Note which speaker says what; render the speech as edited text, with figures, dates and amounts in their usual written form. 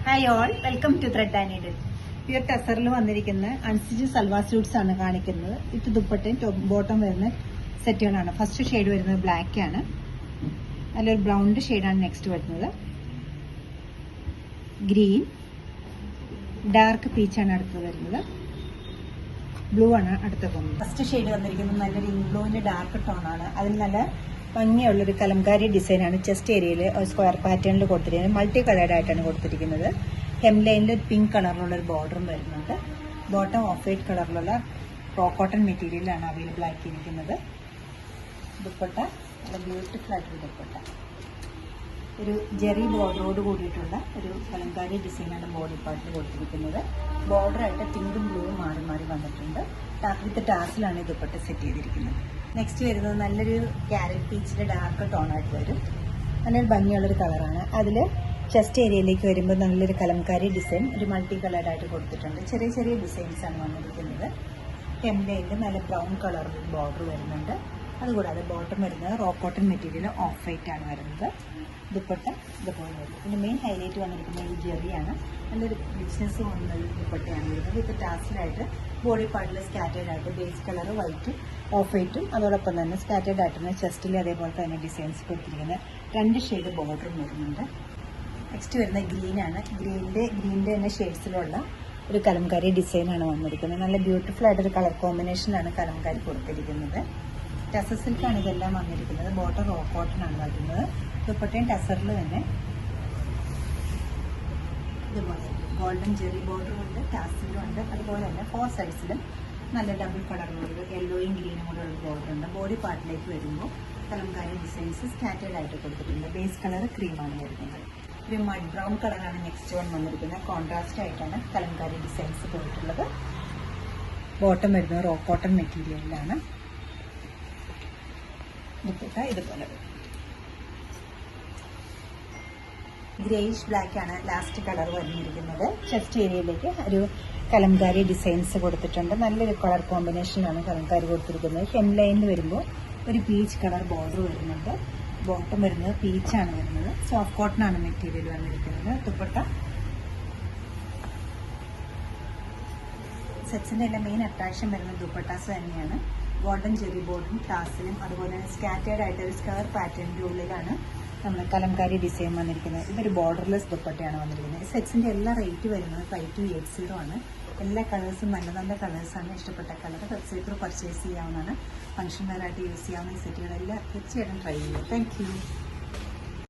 Speaker 1: Hi all, welcome to thread and needle. Pure ടസറിൽ വന്നിരിക്കുന്ന unstitch salwar suites ആണ് കാണിക്കുന്നത്. ഇത് ദുപ്പട്ടയും ടോപ്പ് ബോട്ടം വരുന്ന സെറ്റുകളാണ്. ഫസ്റ്റ് ഷെയ്ഡ് വരുന്നത് ബ്ലാക്ക് ആണ്. നല്ലൊരു ബ്രൗണ്ട് ഷെയ്ഡാണ് നെക്സ്റ്റ് വരുന്നത്. ഗ്രീൻ, ഡാർക്ക് പീച്ചാണ് അടുത്ത് വരുന്നത്. ബ്ലൂ ആണ് അടുത്ത പോകുന്നത്. ഫസ്റ്റ് ഷെയ്ഡ് വന്നിരിക്കുന്നത് നല്ലൊരു ഇൻബ്ലൂവിന്റെ ഡാർക്ക് ടോൺ ആണ്. അതിൽ നല്ല ഭംഗിയുള്ളൊരു കലംകാരി ഡിസൈനാണ്. ചെസ്റ്റ് ഏരിയയിൽ സ്ക്വയർ പാറ്റേണിൽ കൊടുത്തിരിക്കുന്നത്. മൾട്ടി കളേർഡ് ആയിട്ടാണ് കൊടുത്തിരിക്കുന്നത്. ഹെംലൈനിൽ പിങ്ക് കളറിലുള്ളൊരു ബോർഡറും വരുന്നുണ്ട്. ബോട്ടം ഓഫ് വൈറ്റ് കളറിലുള്ള കോട്ടൺ മെറ്റീരിയലാണ് അവൈലബിൾ ആക്കിയിരിക്കുന്നത്. ദുപ്പട്ട നല്ല ബ്യൂട്ടിഫുൾ ആയിട്ടൊരു ദുപ്പട്ട. ഒരു ജെറി ബോർഡറോട് കൂടിയിട്ടുള്ള ഒരു കലംകാരി ഡിസൈനാണ് ബോഡി പാർട്ടിൽ കൊടുത്തിരിക്കുന്നത്. ബോർഡറായിട്ട് പിങ്കും ബ്ലൂവും മാറി മാറി വന്നിട്ടുണ്ട്. വിത്ത് ടാസിലാണ് ഈ ദുപ്പട്ട സെറ്റ് ചെയ്തിരിക്കുന്നത്. നെക്സ്റ്റ് വരുന്നത് നല്ലൊരു ക്യാരറ്റ് പീച്ചിന്റെ ഡാർക്ക് ടോണായിട്ട് വരും. നല്ലൊരു ഭംഗിയുള്ളൊരു കളറാണ്. അതിൽ ചെസ്റ്റ് ഏരിയയിലേക്ക് വരുമ്പോൾ നല്ലൊരു കലംകാരി ഡിസൈൻ ഒരു മൾട്ടി കളേർഡായിട്ട് കൊടുത്തിട്ടുണ്ട്. ചെറിയ ചെറിയ ഡിസൈൻസ് ആണ് വന്നിരിക്കുന്നത്. ഹെംലൈനിൽ നല്ല ബ്രൗൺ കളറിൽ ബോർഡർ വരുന്നുണ്ട്. അതുകൂടാതെ ബോട്ടം വരുന്നത് raw cotton material off white ആണ് വരുന്നത്. ദുപ്പട്ട ഇതുപോലെ വരും. ഇതിൻ്റെ മെയിൻ ഹൈലൈറ്റ് വന്നിരിക്കുന്നത് ഈ ജെറിയാണ്. നല്ലൊരു ബിസിനസ് വന്ന ദുപ്പട്ടയാണ് വരുന്നത്. ഇത് ടാസിലായിട്ട് ബോഡി പാർട്ടിൽ സ്കാറ്റേഡ് ആയിട്ട് ബേസ് കളർ വൈറ്റും ഓഫ് വൈറ്റും അതോടൊപ്പം തന്നെ സ്കാറ്റേഡ് ആയിട്ടാണ് ചെസ്റ്റിൽ അതേപോലെ തന്നെ ഡിസൈൻസ് കൊടുത്തിരിക്കുന്നത്. 2 ഷെയ്ഡ് ബോർഡറും വരുന്നുണ്ട്. നെക്സ്റ്റ് വരുന്നത് ഗ്രീനാണ്. ഗ്രീനിൻ്റെ തന്നെ ഷെയ്ഡ്സിലുള്ള ഒരു കലംകാരി ഡിസൈനാണ് വന്നിരിക്കുന്നത്. നല്ല ബ്യൂട്ടിഫുൾ ആയിട്ടൊരു കളർ കോമ്പിനേഷനാണ് കലംകാരി കൊടുത്തിരിക്കുന്നത്. ടസർ സിൽക്കാണ് ഇതെല്ലാം വന്നിരിക്കുന്നത്. ബോട്ടം റോ കോട്ടൺ ആണ് വരുന്നത്. ദുപ്പട്ടയും ടസറിൽ തന്നെ ഇതുപോലെ ഗോൾഡൻ ജെറി ബോർഡറും ഉണ്ട്, ടാസിലും ഉണ്ട്. അതുപോലെ തന്നെ 4 സൈഡ്സിലും നല്ല ഡബിൾ കളറിലുള്ള യെല്ലോയും ഗ്രീനും കൂടെ ഉള്ള ബോർഡർ ഉണ്ട്. ബോഡി പാർട്ടിലേക്ക് വരുമ്പോൾ കലംകാരി ഡിസൈൻസ് സ്കാറ്റേഡ് ആയിട്ട് കൊടുത്തിട്ടുണ്ട്. ബേസ് കളർ ക്രീമാണ് വരുന്നത്. ഒരു മഡ് ബ്രൗൺ കളറാണ് നെക്സ്റ്റ് വൺ വന്നിരിക്കുന്നത്. കോൺട്രാസ്റ്റ് ആയിട്ടാണ് കലംകാരി ഡിസൈൻസ് പോയിട്ടുള്ളത്. ബോട്ടം വരുന്നത് റോ കോട്ടൺ മെറ്റീരിയലിലാണ്. ദുപ്പട്ട ഇതുപോലെ ഗ്രേയിഷ് ബ്ലാക്ക് ആണ് ലാസ്റ്റ് കളർ വന്നിരിക്കുന്നത്. ചെസ്റ്റ് ഏരിയയിലേക്ക് ഒരു കലംകാരി ഡിസൈൻസ് കൊടുത്തിട്ടുണ്ട്. നല്ലൊരു കളർ കോമ്പിനേഷനാണ് കലംകാരി കൊടുത്തിരിക്കുന്നത്. ഹെംലൈനിൽ വരുമ്പോൾ ഒരു പീച്ച് കളർ ബോർഡർ വരുന്നുണ്ട്. ബോട്ടം വരുന്നത് പീച്ചാണ് വരുന്നത്. സോഫ്റ്റ് കോട്ടൺ ആണ് മെറ്റീരിയൽ വന്നിരിക്കുന്നത്. ദുപ്പട്ട സെറ്റ്സിന്റെ എല്ലാം മെയിൻ അട്രാക്ഷൻ വരുന്നത് ദുപ്പട്ടാസ് തന്നെയാണ്. ഗോൾഡൻ ജെറി ബോർഡും ടാസിലും അതുപോലെ തന്നെ സ്കാറ്റേഡ് ആയിട്ട് ഒരു സ്ക്വയർ പാറ്റേണിന്റെ ഉള്ളിലാണ് നമ്മൾ കലംകാരി ഡിസൈൻ വന്നിരിക്കുന്നത്. ഇതൊരു ബോർഡർലെസ് ദുപ്പട്ടയാണ് വന്നിരിക്കുന്നത്. സെറ്റ്സിന്റെ എല്ലാ റേറ്റ് വരുന്നത് 5280 ആണ്. എല്ലാ കളേഴ്സും നല്ല നല്ല കളേഴ്സാണ്. ഇഷ്ടപ്പെട്ട കളർ വെബ്സൈറ്റിൽ പർച്ചേസ് ചെയ്യാവുന്നതാണ്. ഫംഗ്ഷൻ വെയറായിട്ട് യൂസ് ചെയ്യാവുന്ന ഈ സെറ്റുകളെല്ലാം തീർച്ചയായിട്ടും ട്രൈ ചെയ്യുക. Thank you.